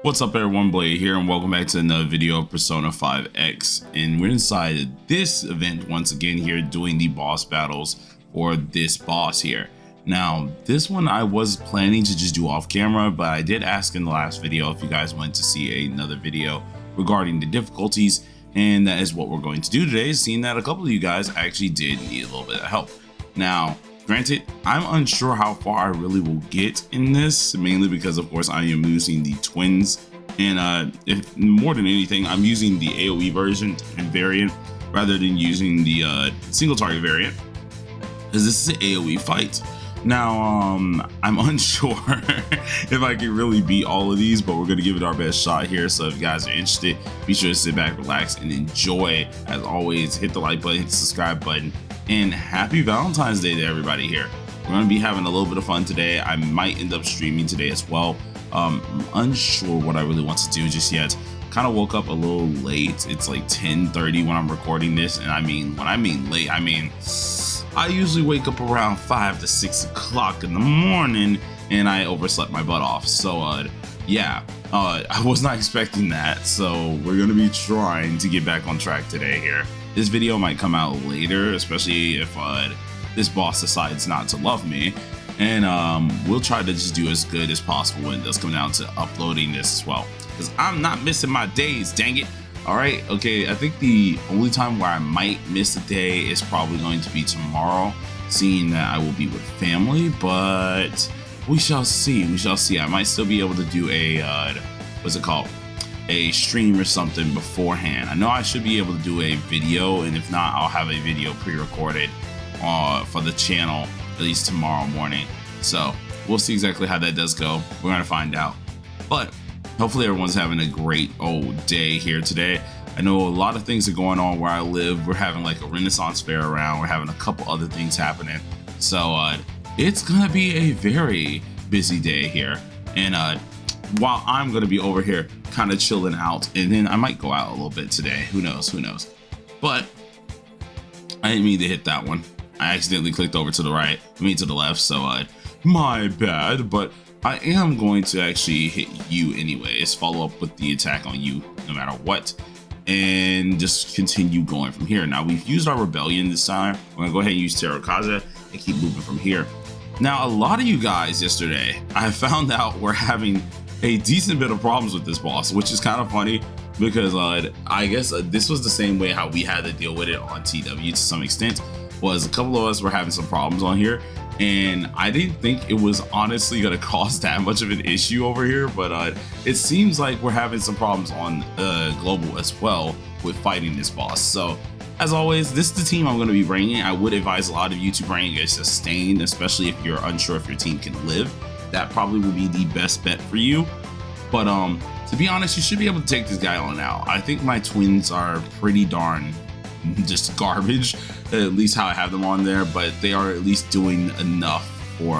What's up everyone, Blade here, and welcome back to another video of Persona 5X. And we're inside this event once again here, doing the boss battles for this boss here. Now, this one I was planning to just do off camera, but I did ask in the last video if you guys wanted to see another video regarding the difficulties, and that is what we're going to do today, seeing that a couple of you guys actually did need a little bit of help. Now, granted, I'm unsure how far I really will get in this, mainly because of course I am using the twins, and if more than anything, I'm using the AoE version and variant rather than using the single target variant, because this is an AoE fight. Now, I'm unsure if I can really beat all of these, but we're gonna give it our best shot here. So if you guys are interested, be sure to sit back, relax, and enjoy. As always, hit the like button, hit the subscribe button, and happy Valentine's Day to everybody here. We're gonna be having a little bit of fun today. I might end up streaming today as well. I'm unsure what I really want to do just yet. Kind of woke up a little late. It's like 10:30 when I'm recording this, and when I mean late, I mean I usually wake up around 5 to 6 o'clock in the morning, and I overslept my butt off. So yeah, I was not expecting that. So we're gonna be trying to get back on track today here. This video might come out later, especially if this boss decides not to love me, and we'll try to just do as good as possible when it does come down to uploading this as well, because I'm not missing my days, dang it. All right, okay, I think the only time where I might miss a day is probably going to be tomorrow, seeing that I will be with family, but we shall see, I might still be able to do a, what's it called? A stream or something beforehand. I know I should be able to do a video, and if not, I'll have a video pre-recorded for the channel at least tomorrow morning. So we'll see exactly how that does go. We're gonna find out, but hopefully everyone's having a great old day here today. I know a lot of things are going on where I live. We're having like a Renaissance fair around. We're having a couple other things happening. So it's gonna be a very busy day here. And while I'm gonna be over here kind of chilling out, and then I might go out a little bit today. Who knows? But I didn't mean to hit that one. I accidentally clicked over to the right, to the left. So my bad, but I am going to actually hit you anyways, follow up with the attack on you no matter what, and just continue going from here. Now, we've used our rebellion this time. I'm gonna go ahead and use Terakaja and keep moving from here. Now, a lot of you guys yesterday, I found out we're having a decent bit of problems with this boss, which is kind of funny, because I guess this was the same way how we had to deal with it on TW to some extent. Was a couple of us were having some problems on here, and I didn't think it was honestly gonna cause that much of an issue over here, but it seems like we're having some problems on global as well with fighting this boss. So as always, this is the team I'm going to be bringing. I would advise a lot of you to bring a sustained, especially if you're unsure if your team can live. That probably would be the best bet for you. But to be honest, you should be able to take this guy on out. I think my twins are pretty darn just garbage, at least how I have them on there, but they are at least doing enough for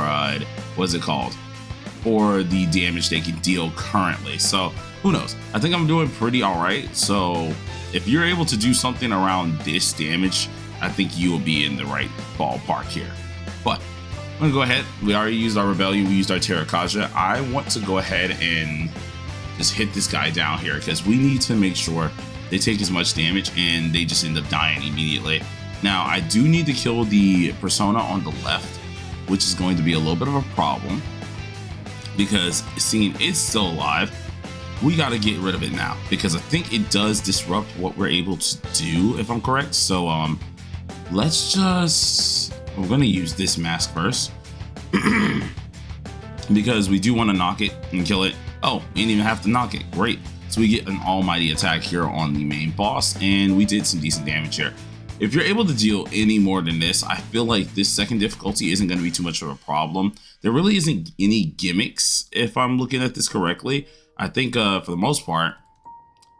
what's it called, for the damage they can deal currently. So who knows, I think I'm doing pretty all right. So if you're able to do something around this damage, I think you will be in the right ballpark here. But I'm gonna go ahead, we already used our rebellion, we used our Terakaja. I want to go ahead and just hit this guy down here, because we need to make sure they take as much damage and they just end up dying immediately. Now, I do need to kill the persona on the left, which is going to be a little bit of a problem, because seeing it's still alive, we got to get rid of it now, because I think it does disrupt what we're able to do, if I'm correct. So let's just, we're going to use this mask first because we do want to knock it and kill it. Oh, we didn't even have to knock it. Great. So we get an almighty attack here on the main boss, and we did some decent damage here. If you're able to deal any more than this, I feel like this second difficulty isn't going to be too much of a problem. There really isn't any gimmicks, if I'm looking at this correctly. I think for the most part,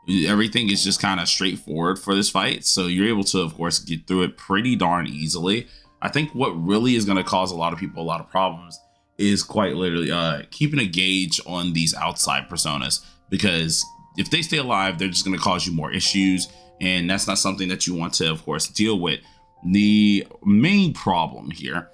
everything is just kind of straightforward for this fight. So you're able to, of course, get through it pretty darn easily. I think what really is going to cause a lot of people a lot of problems is quite literally keeping a gauge on these outside personas, because if they stay alive, they're just going to cause you more issues, and that's not something that you want to, of course, deal with. The main problem here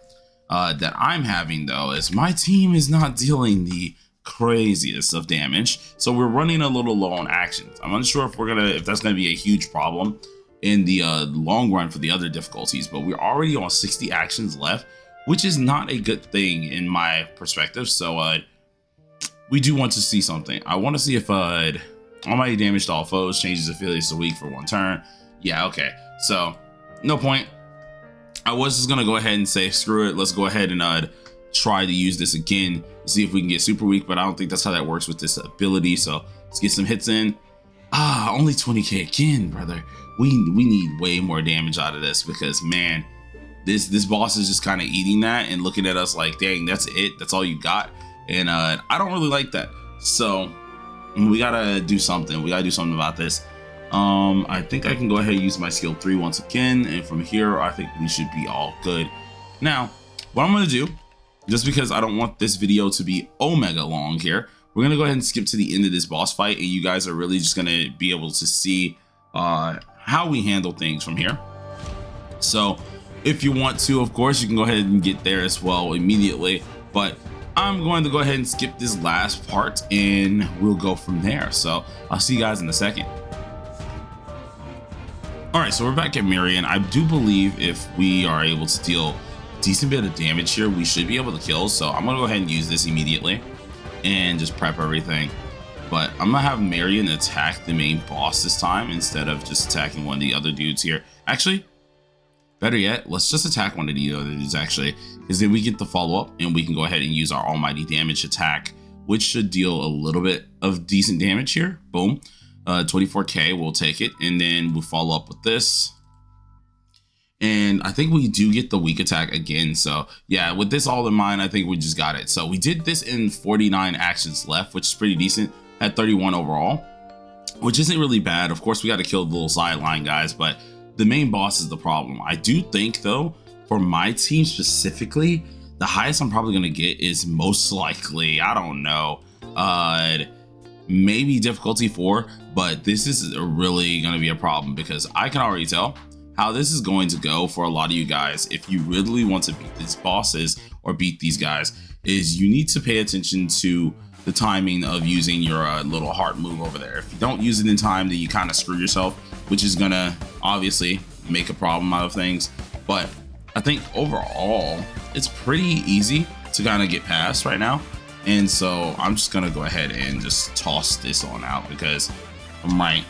that I'm having, though, is my team is not dealing the craziest of damage. So we're running a little low on actions. I'm unsure if that's gonna be a huge problem in the long run for the other difficulties, but we're already on 60 actions left, which is not a good thing in my perspective. So we do want to see something. I want to see if Almighty Damage to all foes changes affiliates a week for 1 turn. Yeah, okay. So no point. I was just gonna go ahead and say screw it. Let's go ahead and try to use this again, see if we can get super weak, but I don't think that's how that works with this ability. So let's get some hits in. Only 20k again, brother. We need way more damage out of this, because man, this boss is just kind of eating that and looking at us like, dang, that's it, that's all you got. And I don't really like that. So we gotta do something. We gotta do something about this. I think I can go ahead and use my skill 3 once again, and from here I think we should be all good. Now what I'm gonna do, just because I don't want this video to be omega long here, we're gonna go ahead and skip to the end of this boss fight, and you guys are really just gonna be able to see how we handle things from here. So if you want to, of course, you can go ahead and get there as well immediately, but I'm going to go ahead and skip this last part and we'll go from there. So I'll see you guys in a second. All right, so we're back at Marion. I do believe if we are able to deal a decent bit of damage here, we should be able to kill. So I'm gonna go ahead and use this immediately and just prep everything. But I'm gonna have Marion attack the main boss this time instead of just attacking one of the other dudes here. Actually, better yet, let's just attack one of the other dudes actually, because then we get the follow up and we can go ahead and use our almighty damage attack, which should deal a little bit of decent damage here. Boom. 24k, we'll take it, and then we'll follow up with this, and I think we do get the weak attack again. So yeah, with this all in mind, I think we just got it. So we did this in 49 actions left, which is pretty decent at 31 overall, which isn't really bad. Of course, we got to kill the little sideline guys, but the main boss is the problem. I do think though, for my team specifically, the highest I'm probably gonna get is most likely, I don't know, maybe difficulty 4, but this is really going to be a problem, because I can already tell how this is going to go for a lot of you guys. If you really want to beat these bosses or beat these guys, is you need to pay attention to the timing of using your little heart move over there. If you don't use it in time, then you kind of screw yourself, which is going to obviously make a problem out of things. But I think overall it's pretty easy to kind of get past right now. And so I'm just gonna go ahead and just toss this on out, because I'm right.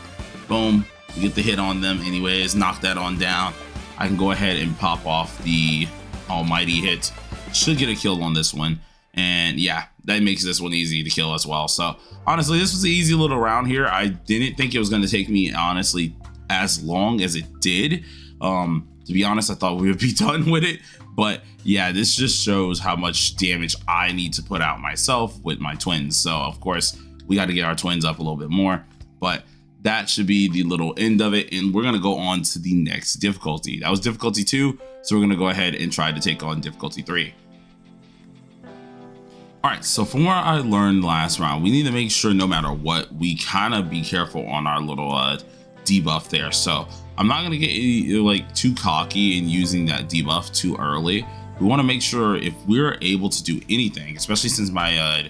Boom, we get the hit on them anyways, knock that on down. I can go ahead and pop off the almighty hit. Should get a kill on this one, and yeah, that makes this one easy to kill as well. So honestly, this was an easy little round here. I didn't think it was going to take me honestly as long as it did. To be honest, I thought we would be done with it, but yeah, this just shows how much damage I need to put out myself with my twins. So of course we got to get our twins up a little bit more, but that should be the little end of it, and we're going to go on to the next difficulty. That was difficulty 2, so we're going to go ahead and try to take on difficulty 3. All right, so from where I learned last round, we need to make sure no matter what, we kind of be careful on our little debuff there. So I'm not going to get like too cocky in using that debuff too early. We want to make sure if we're able to do anything, especially since my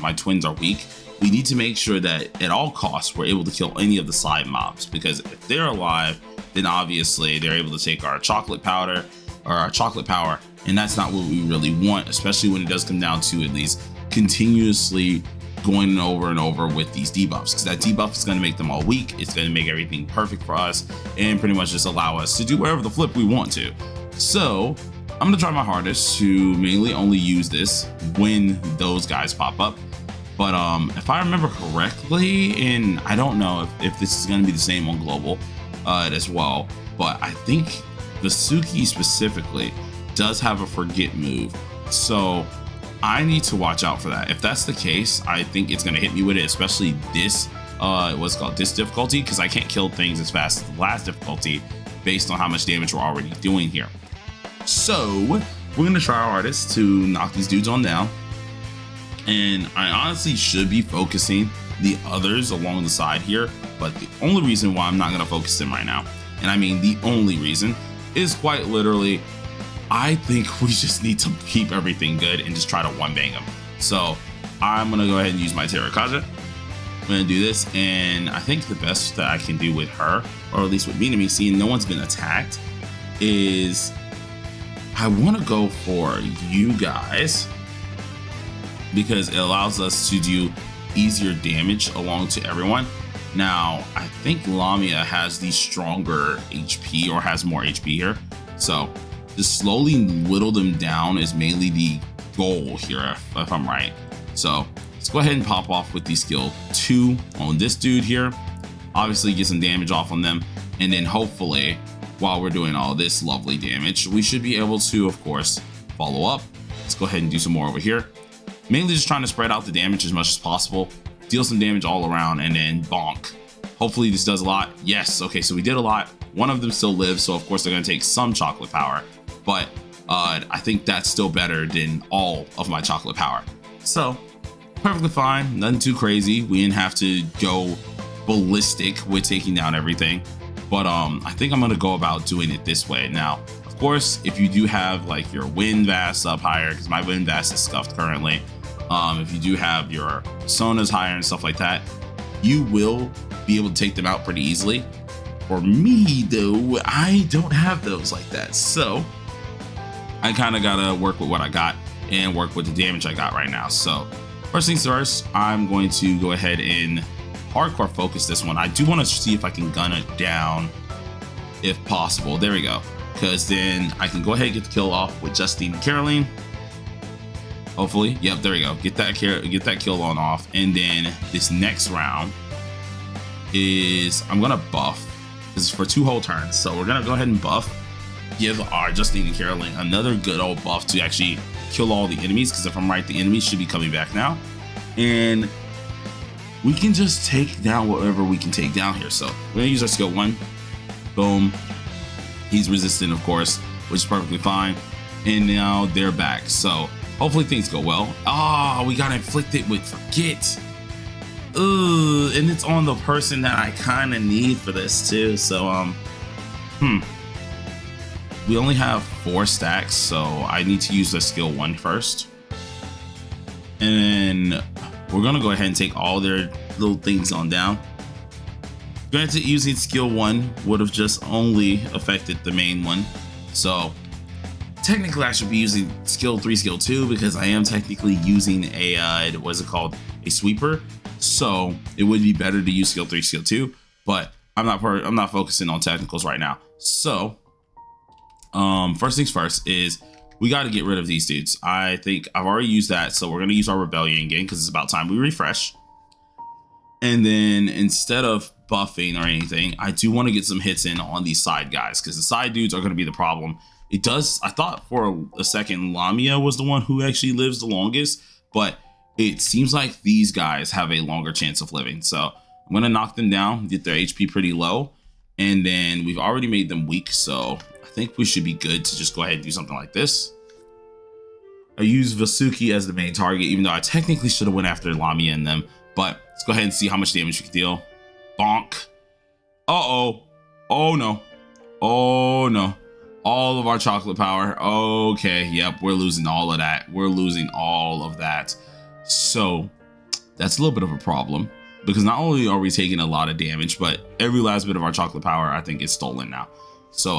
my twins are weak, we need to make sure that at all costs we're able to kill any of the side mobs, because if they're alive, then obviously they're able to take our chocolate powder or our chocolate power, and that's not what we really want, especially when it does come down to at least continuously going over and over with these debuffs, because that debuff is going to make them all weak. It's going to make everything perfect for us and pretty much just allow us to do whatever the flip we want to. So I'm gonna try my hardest to mainly only use this when those guys pop up. But if I remember correctly, and I don't know if this is gonna be the same on global as well, but I think VASUKI specifically does have a forget move. So I need to watch out for that. If that's the case, I think it's gonna hit me with it, especially this, what's called this difficulty, because I can't kill things as fast as the last difficulty based on how much damage we're already doing here. So we're gonna try our hardest to knock these dudes on down. And I honestly should be focusing the others along the side here, but the only reason why I'm not gonna focus them right now, and I mean the only reason, is quite literally, I think we just need to keep everything good and just try to one bang them. So I'm gonna go ahead and use my Terracotta. I'm gonna do this, and I think the best that I can do with her, or at least with me, seeing no one's been attacked, is I want to go for you guys because it allows us to do easier damage along to everyone. Now, I think Lamia has the stronger HP, or has more HP here. So just slowly whittle them down is mainly the goal here, if I'm right. So let's go ahead and pop off with the skill 2 on this dude here. Obviously get some damage off on them. And then hopefully, while we're doing all this lovely damage, we should be able to, of course, follow up. Let's go ahead and do some more over here. Mainly just trying to spread out the damage as much as possible. Deal some damage all around, and then bonk. Hopefully this does a lot. Yes, okay, so we did a lot. One of them still lives, so of course they're gonna take some chocolate power. But I think that's still better than all of my chocolate power. So, perfectly fine, nothing too crazy. We didn't have to go ballistic with taking down everything. But I think I'm gonna go about doing it this way. Now, of course, if you do have like your wind vast up higher, because my wind vast is scuffed currently. If you do have your sonas higher and stuff like that, you will be able to take them out pretty easily. For me though, I don't have those like that. So I kind of gotta work with what I got and work with the damage I got right now. So first things first, I'm going to go ahead and hardcore focus this one. I do want to see if I can gun it down if possible. There we go. Because then I can go ahead and get the kill off with Justine and Caroline. Hopefully. Yep, there we go. Get that kill on off. And then this next round is I'm gonna buff. This is for 2 whole turns. So we're gonna go ahead and buff. Give our Justine and Caroline another good old buff to actually kill all the enemies. Because if I'm right, the enemies should be coming back now. And we can just take down whatever we can take down here. So we're gonna use our skill 1. Boom. He's resistant, of course, which is perfectly fine. And now they're back. So hopefully things go well. Ah, we got inflicted with forget. Ugh, and it's on the person that I kind of need for this too. So we only have 4 stacks, so I need to use the skill 1 first. And then we're gonna go ahead and take all their little things on down. Granted, using skill 1 would have just only affected the main one. So technically I should be using skill 3, skill 2, because I am technically using a, what's it called? A sweeper. So it would be better to use skill 3, skill 2, but I'm not focusing on technicals right now. So first things first is we got to get rid of these dudes. I think I've already used that, so we're going to use our rebellion again because it's about time we refresh. And then instead of buffing or anything, I do want to get some hits in on these side guys because the side dudes are going to be the problem. It does, I thought for a second Lamia was the one who actually lives the longest, but it seems like these guys have a longer chance of living. So I'm going to knock them down, get their HP pretty low, and then we've already made them weak, so I think we should be good to just go ahead and do something like this. I use VASUKI as the main target, even though I technically should have went after Lamia and them, but let's go ahead and see how much damage we can deal. Bonk. Uh-oh. Oh no. Oh no. All of our chocolate power. Okay, yep, we're losing all of that. We're losing all of that. So that's a little bit of a problem because not only are we taking a lot of damage, but every last bit of our chocolate power I think is stolen now. So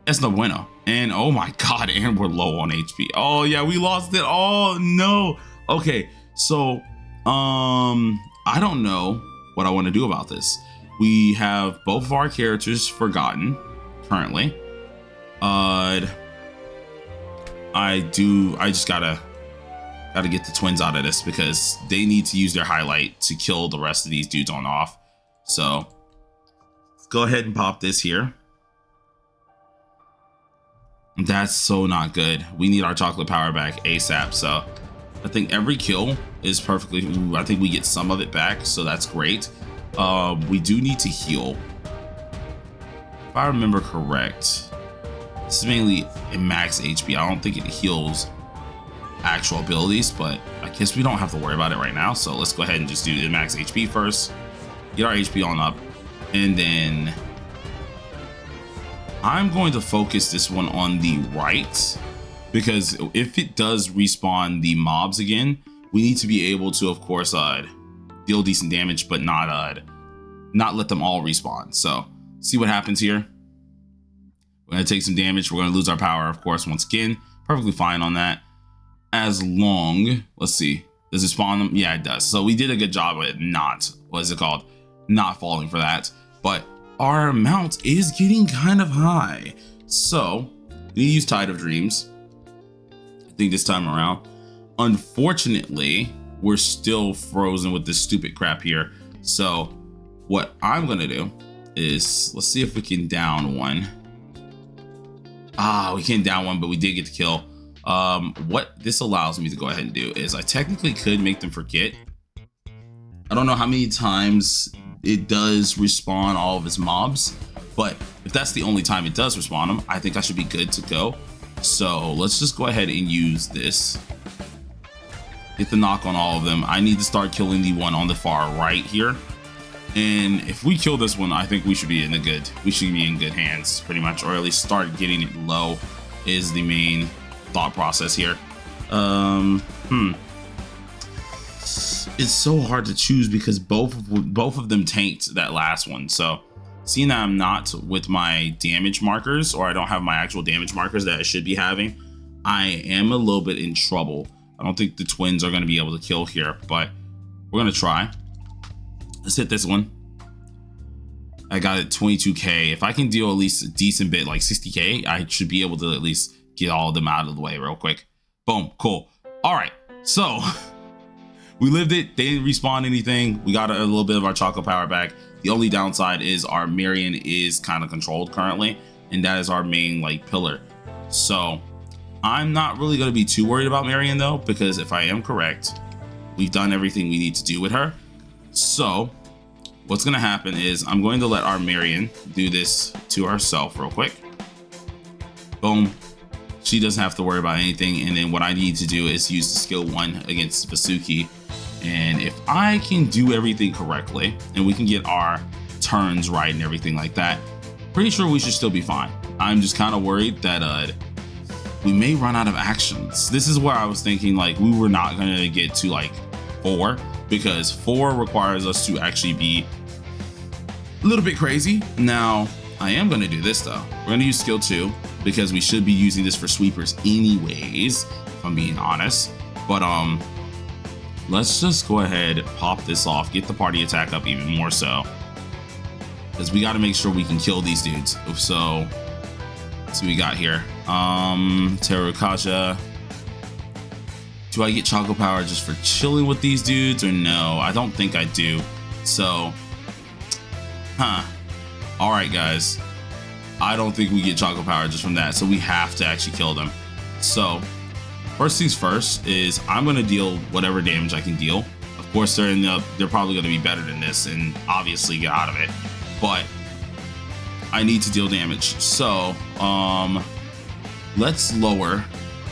that's no bueno. And oh my god, and we're low on HP. Oh yeah, we lost it. Oh no. Okay, so I don't know what I want to do about this. We have both of our characters forgotten currently. I just gotta get the twins out of this because they need to use their highlight to kill the rest of these dudes on off. So let's go ahead and pop this here. That's so not good. We need our chocolate power back ASAP. So I think every kill is perfectly, I think we get some of it back, so that's great. We do need to heal. If I remember correct, this is mainly a max HP. I don't think it heals actual abilities, but I guess we don't have to worry about it right now. So let's go ahead and just do the max HP first, get our HP on up, and then I'm going to focus this one on the right because if it does respawn the mobs again, we need to be able to, of course, deal decent damage, but not let them all respawn. So see what happens here. We're gonna take some damage. We're gonna lose our power, of course, once again. Perfectly fine on that. As long, let's see, does it spawn them? Yeah, it does. So we did a good job at not, what is it called? Not falling for that. But our amount is getting kind of high. So we use Tide of Dreams. I think this time around. Unfortunately, we're still frozen with this stupid crap here. So what I'm gonna do is, let's see if we can down one. We can't down one, but we did get the kill. What this allows me to go ahead and do is I technically could make them forget. I don't know how many times it does respawn all of his mobs, but if that's the only time it does respawn them, I think I should be good to go. So let's just go ahead and use this. Get the knock on all of them. I need to start killing the one on the far right here. And if we kill this one, I think we should be in good hands, pretty much, or at least start getting it low is the main thought process here. It's so hard to choose because both of them tanked that last one. So seeing that I'm not with my damage markers, or I don't have my actual damage markers that I should be having, I am a little bit in trouble. I don't think the twins are going to be able to kill here, but we're going to try. Let's hit this one. I got it 22k. If I can deal at least a decent bit, like 60k, I should be able to at least get all of them out of the way real quick. Boom, cool. All right, so we lived it. They didn't respawn anything. We got a little bit of our chocolate power back. The only downside is our Marion is kind of controlled currently, and that is our main like pillar. So I'm not really going to be too worried about Marion though, because if I am correct, we've done everything we need to do with her. So what's going to happen is I'm going to let our Marion do this to herself real quick. Boom. She doesn't have to worry about anything. And then what I need to do is use the skill 1 against VASUKI. And if I can do everything correctly and we can get our turns right and everything like that, pretty sure we should still be fine. I'm just kind of worried that we may run out of actions. This is where I was thinking like we were not going to get to like 4, because 4 requires us to actually be a little bit crazy. Now I am going to do this though. We're going to use skill 2 because we should be using this for sweepers anyways, if I'm being honest. But let's just go ahead, pop this off, get the party attack up even more so, because we got to make sure we can kill these dudes. So let's see what we got here. Terracotta. Do I get chocolate power just for chilling with these dudes or no? I don't think I do. So, all right, guys. I don't think we get chocolate power just from that. So we have to actually kill them. So first things first is I'm going to deal whatever damage I can deal. Of course, they're probably going to be better than this and obviously get out of it. But I need to deal damage. So let's lower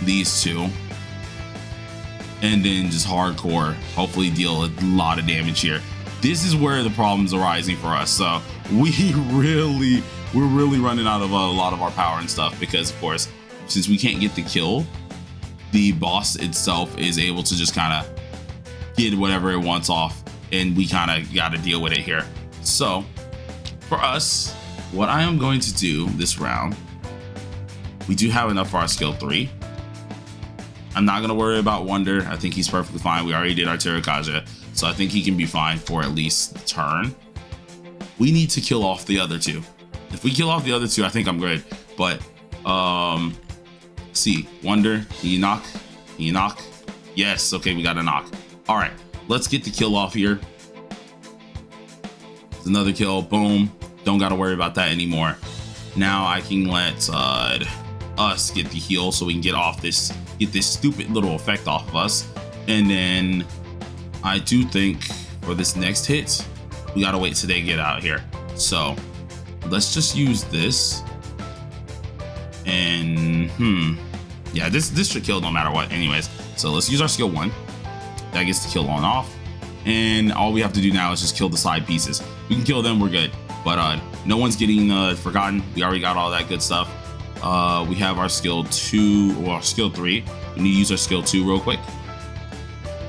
these two. And then just hardcore, hopefully deal a lot of damage here. This is where the problem's arising for us. So we're really running out of a lot of our power and stuff, because of course, since we can't get the kill, the boss itself is able to just kind of get whatever it wants off, and we kind of got to deal with it here. So for us, what I am going to do this round, we do have enough for our skill 3. I'm not going to worry about Wonder. I think he's perfectly fine. We already did our Terracotta, so I think he can be fine for at least the turn. We need to kill off the other two. If we kill off the other two, I think I'm good. But see, Wonder, can you knock? Can you knock? Yes, okay, we got a knock. All right, let's get the kill off here. There's another kill, boom. Don't got to worry about that anymore. Now I can let us get the heal so we can get off this, get this stupid little effect off of us. And then I do think for this next hit, we gotta wait till they get out here. So let's just use this. And yeah, this should kill no matter what anyways. So let's use our skill 1. That gets the kill on off. And all we have to do now is just kill the side pieces. We can kill them, we're good. But no one's getting forgotten. We already got all that good stuff. We have our skill 2 or skill 3. We need to use our skill 2 real quick.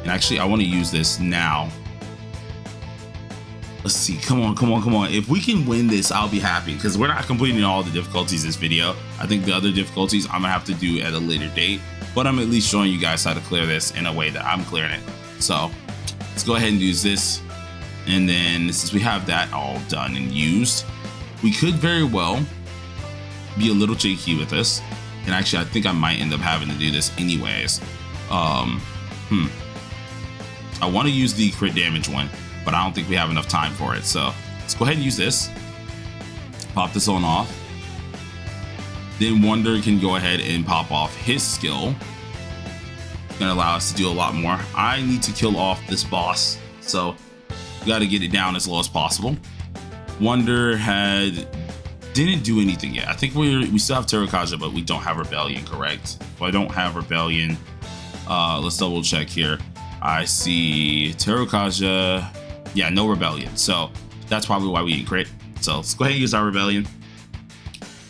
And actually, I want to use this now. Let's see. Come on, come on, come on. If we can win this, I'll be happy, because we're not completing all the difficulties this video. I think the other difficulties I'm gonna have to do at a later date, but I'm at least showing you guys how to clear this in a way that I'm clearing it. So let's go ahead and use this. And then since we have that all done and used, we could very well be a little cheeky with this. And actually, I think I might end up having to do this anyways. I want to use the crit damage one, but I don't think we have enough time for it. So let's go ahead and use this. Pop this on off. Then Wonder can go ahead and pop off his skill. It's gonna allow us to do a lot more. I need to kill off this boss, so we got to get it down as low as possible. Wonder didn't do anything yet. I think we still have Terrakaja, but we don't have Rebellion, correct? Well, I don't have Rebellion. Let's double check here. I see Terrakaja. Yeah, no Rebellion. So that's probably why we didn't crit. So let's go ahead and use our Rebellion.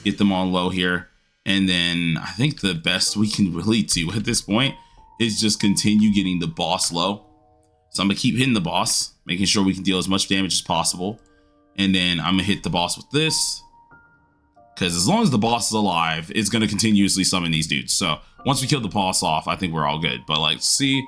Get them on low here. And then I think the best we can really do at this point is just continue getting the boss low. So I'm going to keep hitting the boss, making sure we can deal as much damage as possible. And then I'm going to hit the boss with this, because as long as the boss is alive, it's going to continuously summon these dudes. So once we kill the boss off, I think we're all good. But like, see,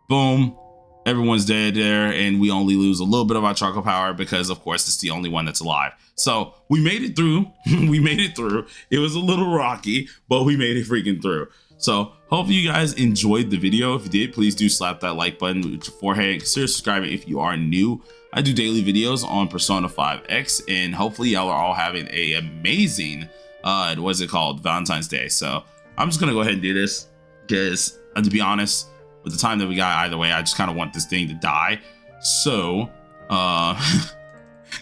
boom, everyone's dead there, and we only lose a little bit of our charcoal power because, of course, it's the only one that's alive. So we made it through. We made it through. It was a little rocky, but we made it freaking through. So hopefully you guys enjoyed the video. If you did, please do slap that like button with your forehead. Consider subscribing if you are new. I do daily videos on Persona 5X, and hopefully y'all are all having a amazing, what's it called, Valentine's Day. So I'm just gonna go ahead and do this because, to be honest, with the time that we got either way, I just kind of want this thing to die. So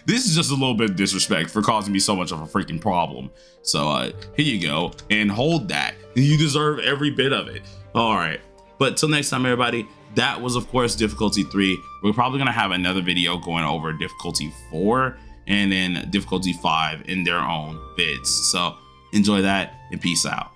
this is just a little bit of disrespect for causing me so much of a freaking problem. So here you go, and hold that. You deserve every bit of it. All right, but till next time, everybody. That was, of course, difficulty 3. We're probably gonna have another video going over difficulty 4 and then difficulty 5 in their own vids. So enjoy that and peace out.